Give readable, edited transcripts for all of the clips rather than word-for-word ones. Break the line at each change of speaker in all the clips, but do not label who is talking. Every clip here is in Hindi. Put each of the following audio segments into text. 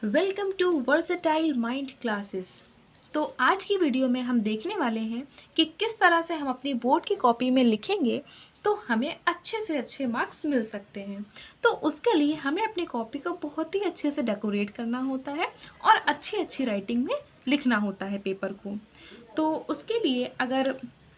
Welcome to versatile mind classes. तो आज की वीडियो में हम देखने वाले हैं कि किस तरह से हम अपनी बोर्ड की कॉपी में लिखेंगे तो हमें अच्छे से अच्छे मार्क्स मिल सकते हैं। तो उसके लिए हमें अपनी कॉपी को बहुत ही अच्छे से डेकोरेट करना होता है और अच्छी अच्छी राइटिंग में लिखना होता है पेपर को। तो उसके लिए अगर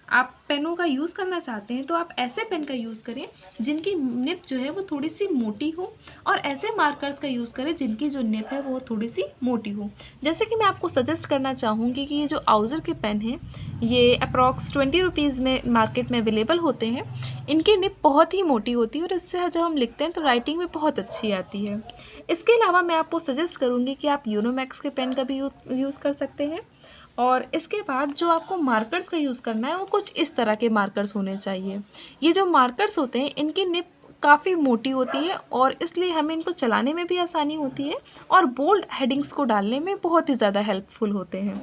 आप पेनों का यूज़ करना चाहते हैं तो आप ऐसे पेन का यूज़ करें जिनकी निब जो है वो थोड़ी सी मोटी हो, और ऐसे मार्कर्स का यूज़ करें जिनकी जो निब है वो थोड़ी सी मोटी हो। जैसे कि मैं आपको सजेस्ट करना चाहूँगी कि ये जो आउज़र के पेन हैं ये अप्रॉक्स 20 रुपीज़ में मार्केट में अवेलेबल होते हैं। इनकी निब बहुत ही मोटी होती है और इससे जब हम लिखते हैं तो राइटिंग में बहुत अच्छी आती है। इसके अलावा मैं आपको सजेस्ट करूँगी कि आप यूनोमैक्स के पेन का भी यूज़ कर सकते हैं। और इसके बाद जो आपको मार्कर्स का यूज़ करना है वो कुछ इस तरह के मार्कर्स होने चाहिए। ये जो मार्कर्स होते हैं इनकी निब काफ़ी मोटी होती है और इसलिए हमें इनको चलाने में भी आसानी होती है और बोल्ड हेडिंग्स को डालने में बहुत ही ज़्यादा हेल्पफुल होते हैं।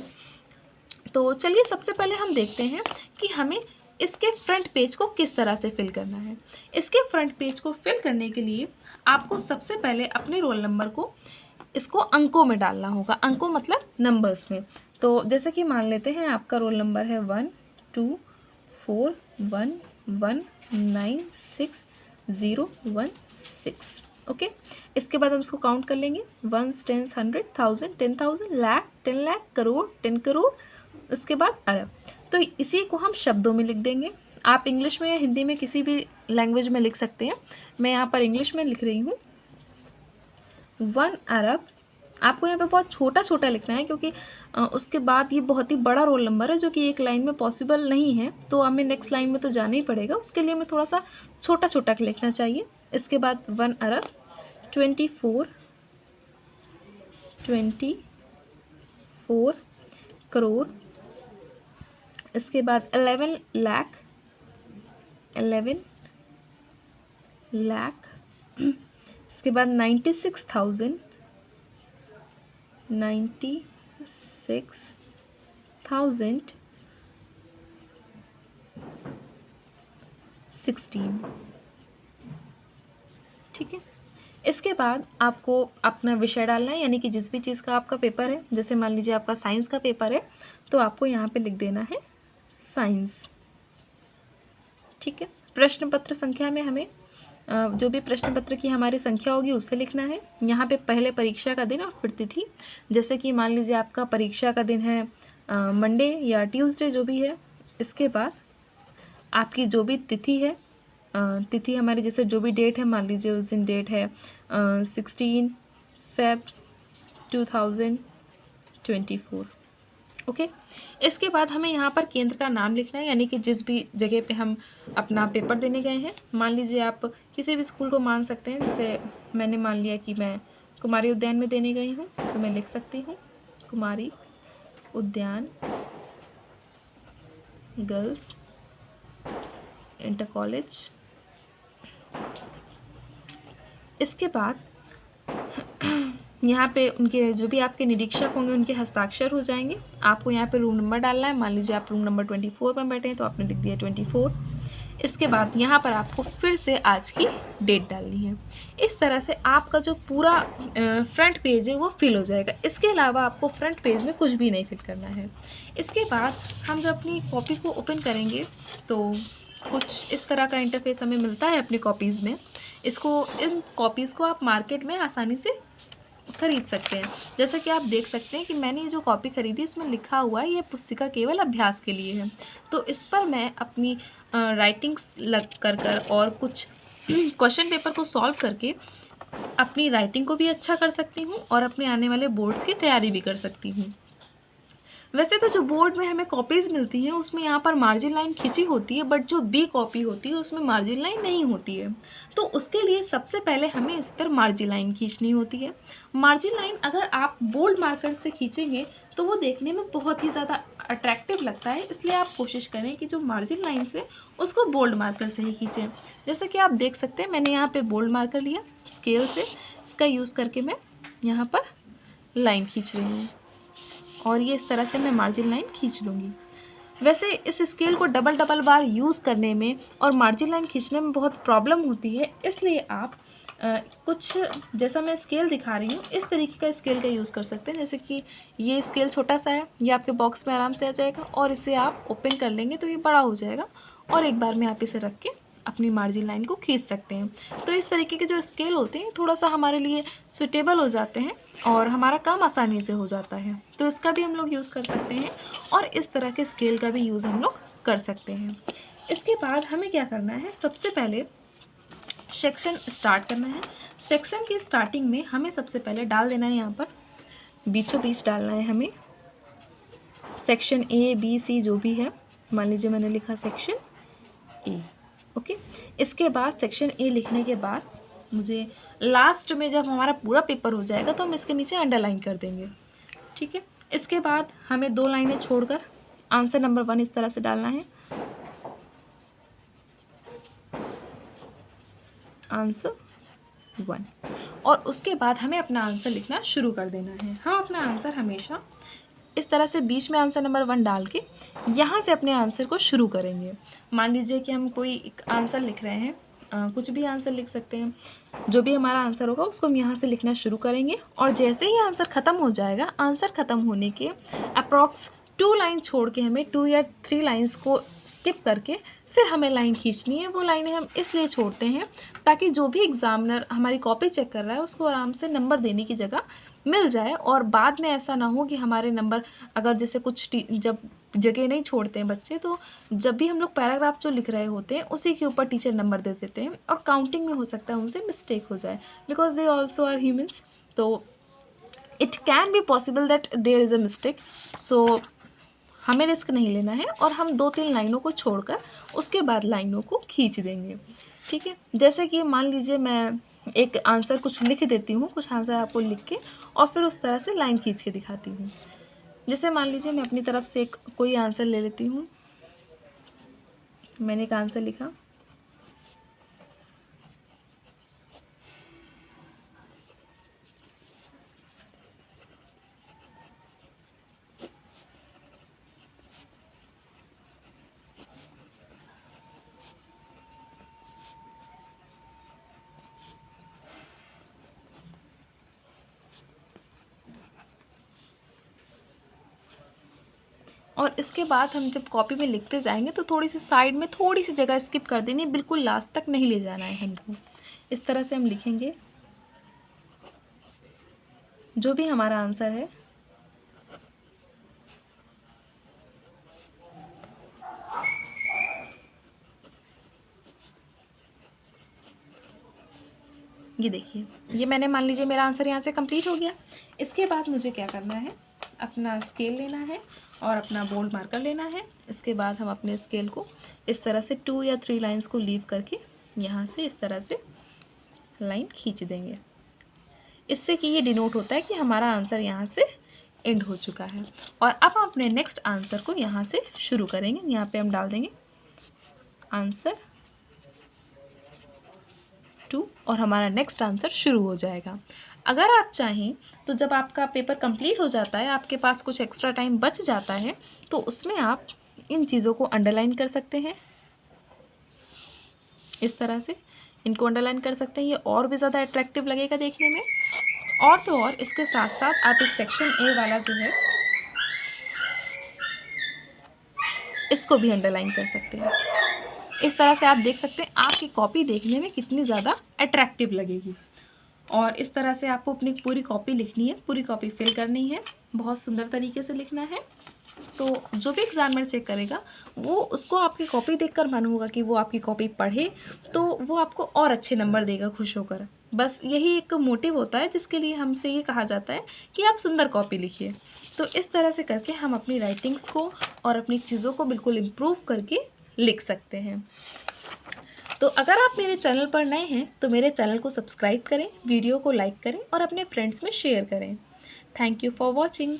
तो चलिए सबसे पहले हम देखते हैं कि हमें इसके फ्रंट पेज को किस तरह से फिल करना है। इसके फ्रंट पेज को फिल करने के लिए आपको सबसे पहले अपने रोल नंबर को इसको अंकों में डालना होगा। अंकों मतलब नंबर्स में। तो जैसे कि मान लेते हैं आपका रोल नंबर है 1 2 4 1 1 9 6 0 1 6। ओके, इसके बाद हम इसको काउंट कर लेंगे 1 10 100 1000 10,000 लाख 10 लाख करोड़ 10 करोड़, इसके बाद अरब। तो इसी को हम शब्दों में लिख देंगे। आप इंग्लिश में या हिंदी में किसी भी लैंग्वेज में लिख सकते हैं। मैं यहाँ पर इंग्लिश में लिख रही हूँ 1 अरब। आपको यहाँ पे बहुत छोटा छोटा लिखना है क्योंकि उसके बाद ये बहुत ही बड़ा रोल नंबर है जो कि एक लाइन में पॉसिबल नहीं है, तो हमें नेक्स्ट लाइन में तो जाना ही पड़ेगा। उसके लिए हमें थोड़ा सा छोटा छोटा लिखना चाहिए। इसके बाद 1 अरब 24 करोड़। इसके बाद 11 लाख 11 लाख। इसके बाद 96,000 16। ठीक है, इसके बाद आपको अपना विषय डालना है, यानी कि जिस भी चीज़ का आपका पेपर है। जैसे मान लीजिए आपका साइंस का पेपर है तो आपको यहाँ पे लिख देना है साइंस। ठीक है, प्रश्न पत्र संख्या में हमें जो भी प्रश्न पत्र की हमारी संख्या होगी उसे लिखना है। यहाँ पे पहले परीक्षा का दिन और फिर तिथि। जैसे कि मान लीजिए आपका परीक्षा का दिन है मंडे या ट्यूसडे जो भी है। इसके बाद आपकी जो भी तिथि है, तिथि हमारी जैसे जो भी डेट है, मान लीजिए उस दिन डेट है 16 Feb 2024। ओके, इसके बाद हमें यहाँ पर केंद्र का नाम लिखना है, यानी कि जिस भी जगह पे हम अपना पेपर देने गए हैं। मान लीजिए आप किसी भी स्कूल को मान सकते हैं। जैसे मैंने मान लिया कि मैं कुमारी उद्यान में देने गई हूँ तो मैं लिख सकती हूँ कुमारी उद्यान गर्ल्स इंटर कॉलेज। इसके बाद यहाँ पे उनके जो भी आपके निरीक्षक होंगे उनके हस्ताक्षर हो जाएंगे। आपको यहाँ पे रूम नंबर डालना है। मान लीजिए आप रूम नंबर 24 में बैठे हैं तो आपने लिख दिया 24। इसके बाद यहाँ पर आपको फिर से आज की डेट डालनी है। इस तरह से आपका जो पूरा फ्रंट पेज है वो फिल हो जाएगा। इसके अलावा आपको फ्रंट पेज में कुछ भी नहीं फिल करना है। इसके बाद हम जब अपनी कॉपी को ओपन करेंगे तो कुछ इस तरह का इंटरफेस हमें मिलता है अपनी कॉपीज़ में। इन कॉपीज़ को आप मार्केट में आसानी से खरीद सकते हैं। जैसे कि आप देख सकते हैं कि मैंने ये जो कॉपी खरीदी इसमें लिखा हुआ है ये पुस्तिका केवल अभ्यास के लिए है। तो इस पर मैं अपनी राइटिंग्स लग कर और कुछ क्वेश्चन पेपर को सॉल्व करके अपनी राइटिंग को भी अच्छा कर सकती हूँ और अपने आने वाले बोर्ड्स की तैयारी भी कर सकती हूँ। वैसे तो जो बोर्ड में हमें कॉपीज़ मिलती हैं उसमें यहाँ पर मार्जिन लाइन खींची होती है, बट जो बी कॉपी होती है उसमें मार्जिन लाइन नहीं होती है। तो उसके लिए सबसे पहले हमें इस पर मार्जिन लाइन खींचनी होती है। मार्जिन लाइन अगर आप बोल्ड मार्कर से खींचेंगे तो वो देखने में बहुत ही ज़्यादा अट्रैक्टिव लगता है, इसलिए आप कोशिश करें कि जो मार्जिन लाइन से उसको बोल्ड मार्कर से ही खींचें। जैसे कि आप देख सकते हैं मैंने यहाँ पर बोल्ड मार्कर लिया, स्केल से इसका यूज़ करके मैं यहाँ पर लाइन खींच रही हूँ और ये इस तरह से मैं मार्जिन लाइन खींच लूँगी। वैसे इस स्केल को डबल बार यूज़ करने में और मार्जिन लाइन खींचने में बहुत प्रॉब्लम होती है, इसलिए आप कुछ जैसा मैं स्केल दिखा रही हूँ इस तरीके का स्केल का यूज़ कर सकते हैं। जैसे कि ये स्केल छोटा सा है, ये आपके बॉक्स में आराम से आ जाएगा और इसे आप ओपन कर लेंगे तो ये बड़ा हो जाएगा और एक बार में आप इसे रख के अपनी मार्जिन लाइन को खींच सकते हैं। तो इस तरीके के जो स्केल होते हैं थोड़ा सा हमारे लिए सुटेबल हो जाते हैं और हमारा काम आसानी से हो जाता है, तो इसका भी हम लोग यूज़ कर सकते हैं और इस तरह के स्केल का भी यूज़ हम लोग कर सकते हैं। इसके बाद हमें क्या करना है, सबसे पहले सेक्शन स्टार्ट करना है। सेक्शन की स्टार्टिंग में हमें सबसे पहले डाल देना है, यहाँ पर बीचों बीच डालना है हमें सेक्शन ए बी सी जो भी है। मान लीजिए मैंने लिखा सेक्शन ए, ओके। इसके बाद सेक्शन ए लिखने के बाद मुझे लास्ट में जब हमारा पूरा पेपर हो जाएगा तो हम इसके नीचे अंडरलाइन कर देंगे, ठीक है। इसके बाद हमें 2 लाइनें छोड़कर आंसर नंबर 1 इस तरह से डालना है, आंसर 1, और उसके बाद हमें अपना आंसर लिखना शुरू कर देना है। हम अपना आंसर हमेशा इस तरह से बीच में आंसर नंबर 1 डाल के यहाँ से अपने आंसर को शुरू करेंगे। मान लीजिए कि हम कोई एक आंसर लिख रहे हैं, कुछ भी आंसर लिख सकते हैं, जो भी हमारा आंसर होगा उसको हम यहाँ से लिखना शुरू करेंगे और जैसे ही आंसर ख़त्म हो जाएगा, आंसर ख़त्म होने के अप्रॉक्स 2 लाइन छोड़ के हमें 2 या 3 लाइन्स को स्किप करके फिर हमें लाइन खींचनी है। वो लाइनें हम इसलिए छोड़ते हैं ताकि जो भी एग्ज़ामिनर हमारी कॉपी चेक कर रहा है उसको आराम से नंबर देने की जगह मिल जाए और बाद में ऐसा ना हो कि हमारे नंबर, अगर जैसे कुछ जब जगह नहीं छोड़ते हैं बच्चे, तो जब भी हम लोग पैराग्राफ जो लिख रहे होते हैं उसी के ऊपर टीचर नंबर दे देते हैं और काउंटिंग में हो सकता है उनसे मिस्टेक हो जाए, because they also are humans, तो it can be possible that there is a mistake. So हमें रिस्क नहीं लेना है और हम 2-3 लाइनों को छोड़कर उसके बाद लाइनों को खींच देंगे, ठीक है। जैसे कि मान लीजिए मैं एक आंसर कुछ लिख देती हूँ, कुछ आंसर आपको लिख के और फिर उस तरह से लाइन खींच के दिखाती हूँ। जैसे मान लीजिए मैं अपनी तरफ से एक कोई आंसर ले लेती हूँ, मैंने एक आंसर लिखा, और इसके बाद हम जब कॉपी में लिखते जाएंगे तो थोड़ी सी साइड में थोड़ी सी जगह स्किप कर देनी, बिल्कुल लास्ट तक नहीं ले जाना है हमको। इस तरह से हम लिखेंगे जो भी हमारा आंसर है, ये देखिए, ये मैंने मान लीजिए मेरा आंसर यहाँ से कंप्लीट हो गया। इसके बाद मुझे क्या करना है, अपना स्केल लेना है और अपना बोल्ड मार्कर लेना है। इसके बाद हम अपने स्केल को इस तरह से 2 या 3 लाइंस को लीव करके यहाँ से इस तरह से लाइन खींच देंगे, इससे कि ये डिनोट होता है कि हमारा आंसर यहाँ से एंड हो चुका है। और अब हम अपने नेक्स्ट आंसर को यहाँ से शुरू करेंगे। यहाँ पे हम डाल देंगे आंसर 2 और हमारा नेक्स्ट आंसर शुरू हो जाएगा। अगर आप चाहें तो जब आपका पेपर कंप्लीट हो जाता है, आपके पास कुछ एक्स्ट्रा टाइम बच जाता है, तो उसमें आप इन चीज़ों को अंडरलाइन कर सकते हैं। इस तरह से इनको अंडरलाइन कर सकते हैं, ये और भी ज़्यादा अट्रैक्टिव लगेगा देखने में। और तो और इसके साथ साथ आप इस सेक्शन ए वाला जो है इसको भी अंडरलाइन कर सकते हैं। इस तरह से आप देख सकते हैं आपकी कॉपी देखने में कितनी ज़्यादा अट्रैक्टिव लगेगी। और इस तरह से आपको अपनी पूरी कॉपी लिखनी है, पूरी कॉपी फिल करनी है, बहुत सुंदर तरीके से लिखना है। तो जो भी एग्जामिनर चेक करेगा वो उसको आपकी कॉपी देखकर मन होगा कि वो आपकी कॉपी पढ़े, तो वो आपको और अच्छे नंबर देगा खुश होकर। बस यही एक मोटिव होता है जिसके लिए हमसे ये कहा जाता है कि आप सुंदर कॉपी लिखिए। तो इस तरह से करके हम अपनी राइटिंग्स को और अपनी चीज़ों को बिल्कुल इम्प्रूव करके लिख सकते हैं। तो अगर आप मेरे चैनल पर नए हैं तो मेरे चैनल को सब्सक्राइब करें, वीडियो को लाइक करें और अपने फ्रेंड्स में शेयर करें। Thank you for watching.